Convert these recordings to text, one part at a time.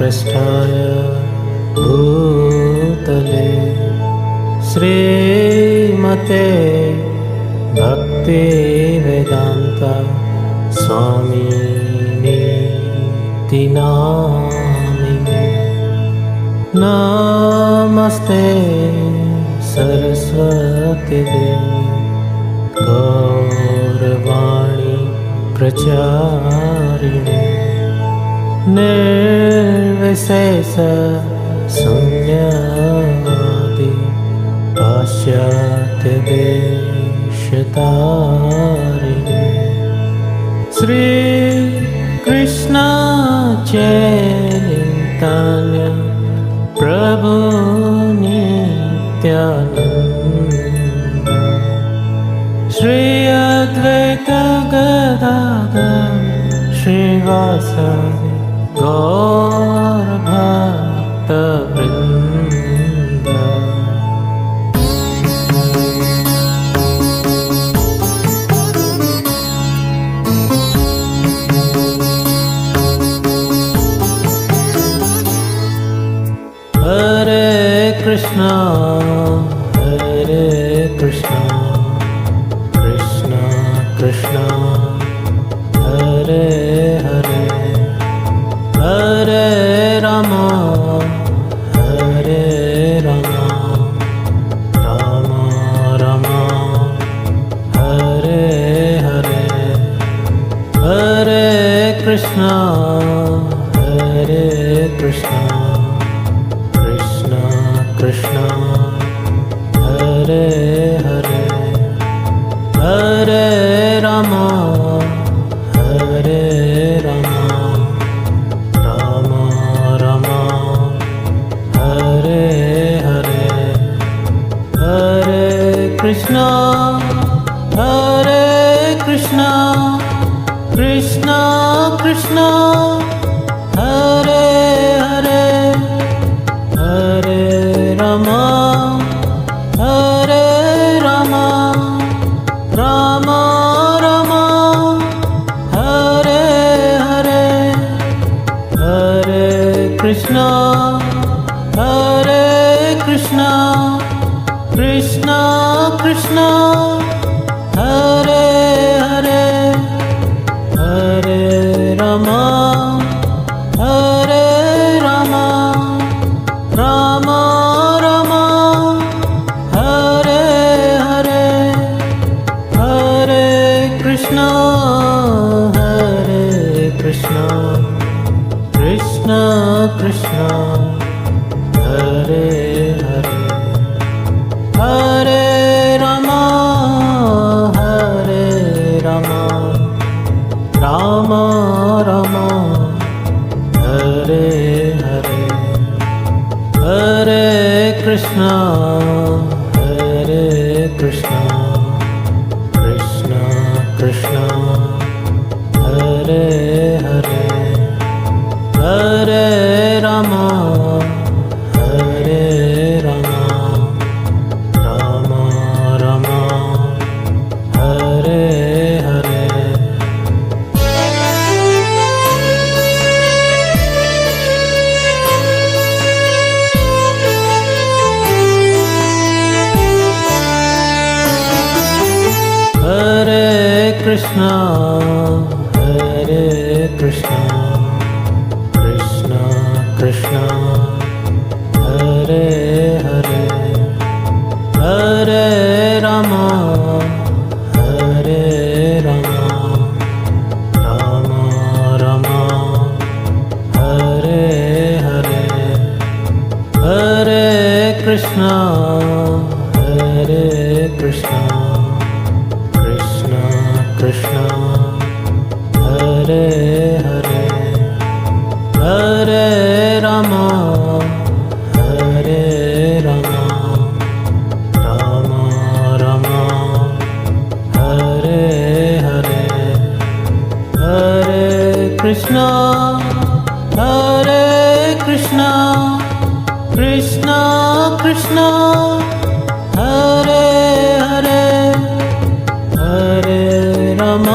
ज्येष्ठाय भूतले श्रीमते भक्तिवेदान्त स्वामिनीति नामिने। नमस्ते सरस्वती देवी गौरवाणी प्रचारिणे। निर्विशेष शून्यवादी पाश्चात्य देशतारिणे। श्री कृष्ण चैतन्य प्रभु नित्यानंद श्री अद्वैत गदाधर श्रीवासदि गौर भक्त वृंद। हरे कृष्णा कृष्णा कृष्णा हरे हरे, हरे राम राम राम हरे हरे। हरे कृष्णा कृष्णा कृष्णा हरे हरे, हरे राम राम राम हरे हरे। हरे कृष्णा कृष्णा कृष्णा हरे हरे, हरे राम राम राम हरे हरे। हरे कृष्णा कृष्णा कृष्णा हरे हरे, हरे राम राम राम हरे हरे। हरे कृष्णा कृष्णा कृष्णा हरे हरे, हरे राम राम राम हरे हरे। हरे कृष्णा कृष्णा कृष्णा हरे हरे, हरे राम राम राम हरे हरे। हरे कृष्णा कृष्णा कृष्णा हरे हरे, हरे राम राम राम हरे हरे। हरे कृष्णा कृष्णा हरे हरे, हरे राम राम राम हरे हरे। हरे कृष्णा कृष्णा हरे हरे, हरे Ram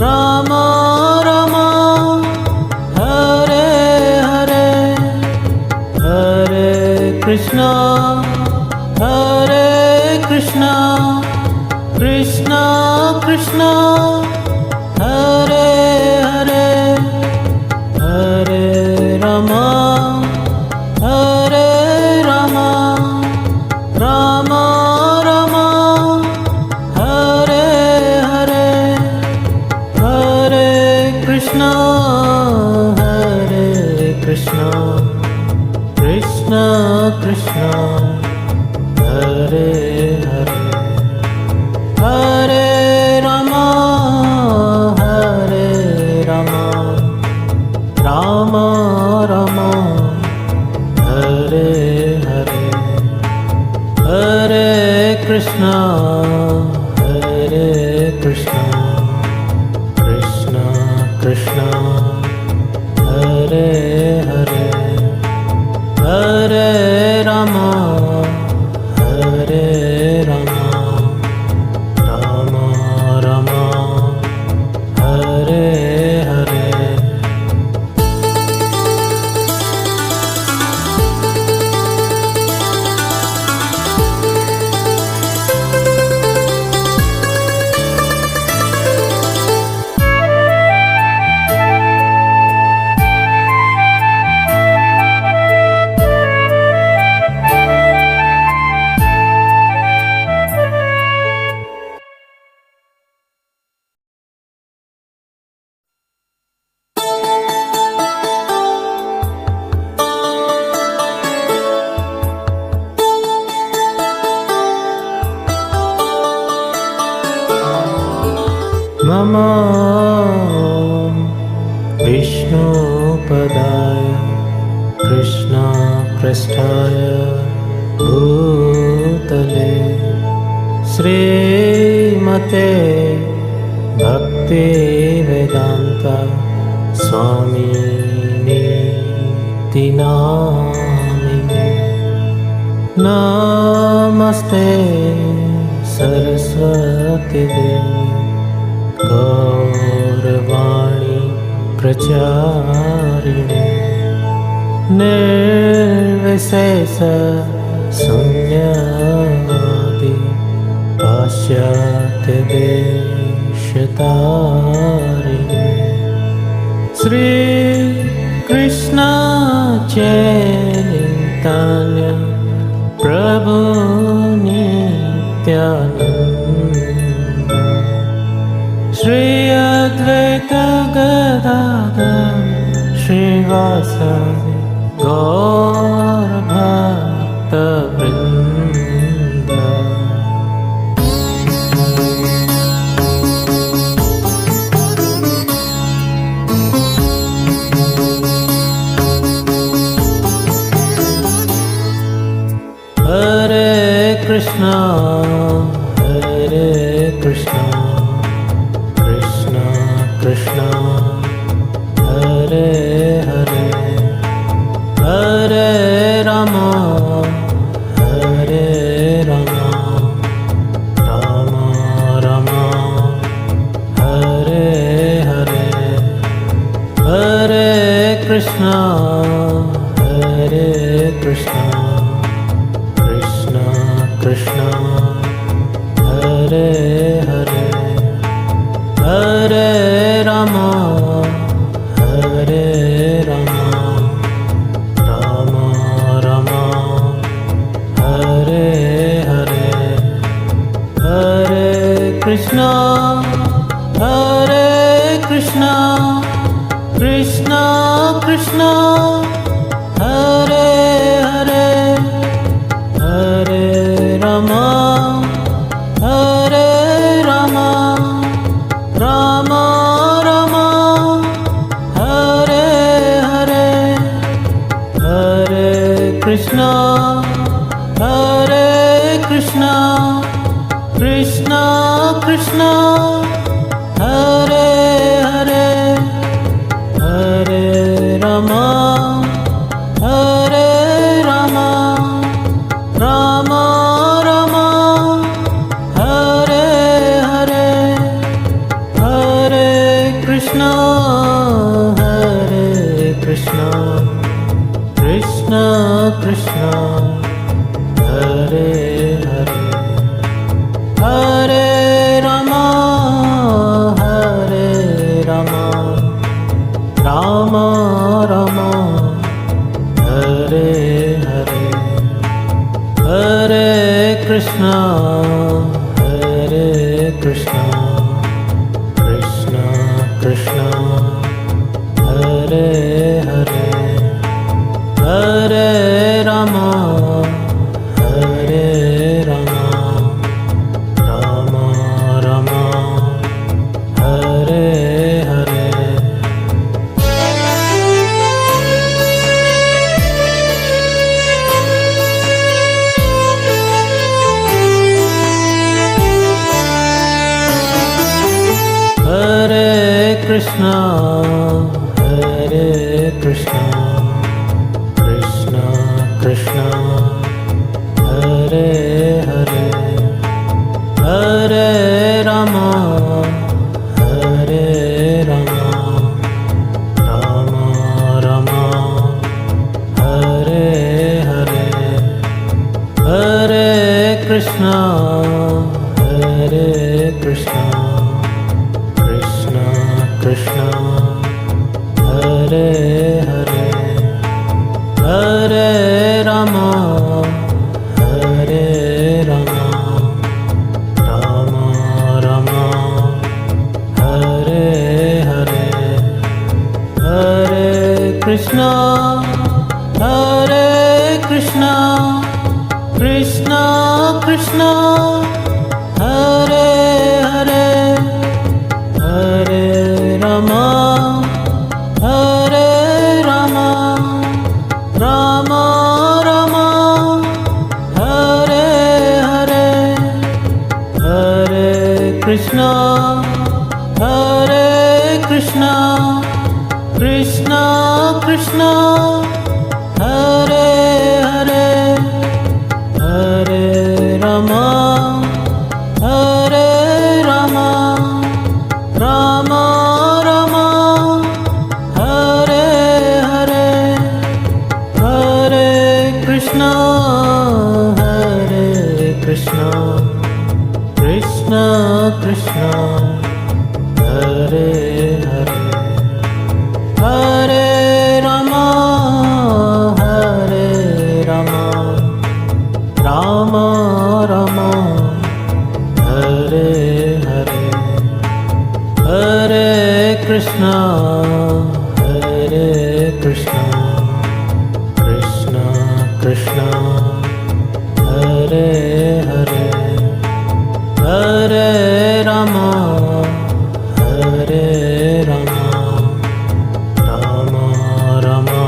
Ram Ram Krishna, Krishna Krishna, Hare Hare, Hare Rama, Hare Rama, Rama Rama, Hare Hare, Hare Krishna, Hare Krishna, Krishna Krishna, Hare Hare, Hare Rama, Hare Rama, Rama Rama, Hare Hare, Hare Krishna, Hare Krishna, Krishna Krishna, Hare Hare, Hare Rama, Hare Rama, Rama Rama, Hare Hare. Namo Vishnupadaya Krishna Prasthaya Bhutale Srimate Bhakti Vedanta Swamini Namine Namaste Saraswati Devi Gaurvani Pracharine Nirvisesa Sunyavadi Pasyate Deshatarine Sri Krishna Chaitanya Prabhu Nityananda Shri Advaita Gadadhar Srivasadi Gaur Bhakta Vrinda. Hare Krishna, Hare Krishna, Krishna Krishna, Hare Hare, Hare Rama, Hare Rama, Rama Rama, Hare Hare, Hare Krishna, Hare Krishna, Krishna Krishna, Hare Hare, Hare Rama, Hare Rama, Rama Rama, Hare Hare, Hare Krishna, Hare Krishna, Krishna Krishna, Hare Hare, Hare Rama, Hare Rama, Rama Rama, Hare Hare, Hare Krishna, Hare Krishna, Krishna Krishna, Hare Hare, Hare Rama, Hare Rama, Rama Rama, Hare Hare, Hare Krishna, Hare Krishna, Krishna Krishna, Hare Hare, Krishna, Hare Krishna, Krishna Krishna, Hare Hare, Hare Rama, Hare Rama, Rama Rama, Hare Hare, Hare Krishna, Hare Krishna, Krishna Krishna, Hare Hare, Hare Rama, Hare Rama, Rama Rama, Hare Hare, Hare Krishna, Hare Krishna, Krishna Krishna, Hare Hare, Hare Rama, Hare Rama, Rama Rama, Hare Hare, Hare Krishna, Hare Krishna, Krishna Krishna, Hare Hare, Hare Rama, Hare Rama, Rama Rama, Hare Hare, Hare Krishna, Hare Krishna, Krishna Krishna, Hare Hare, Hare Rama, Hare Rama, Rama Rama, Hare Hare, Hare Krishna, Hare Krishna, Krishna Krishna, Hare Hare, Hare Rama, Hare Rama, Rama Rama,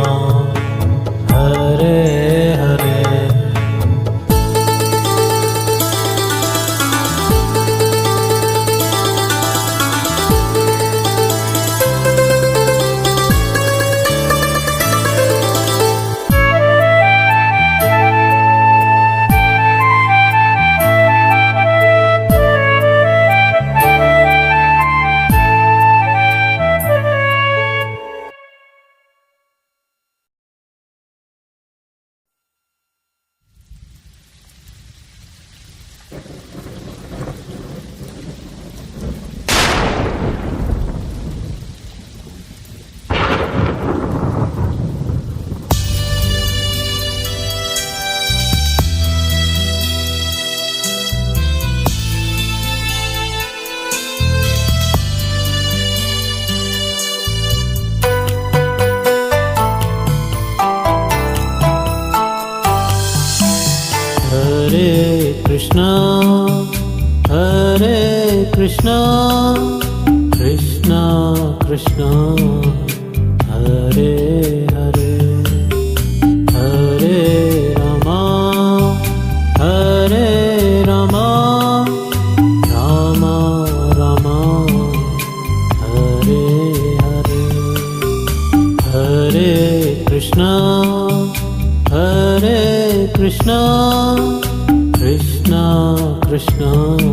Hare Hare. Hare Krishna, Hare Krishna, Krishna Krishna, Hare Hare, Hare Rama, Hare Rama, Rama Rama, Hare Hare, Hare Krishna, Hare Krishna, Krishna Krishna.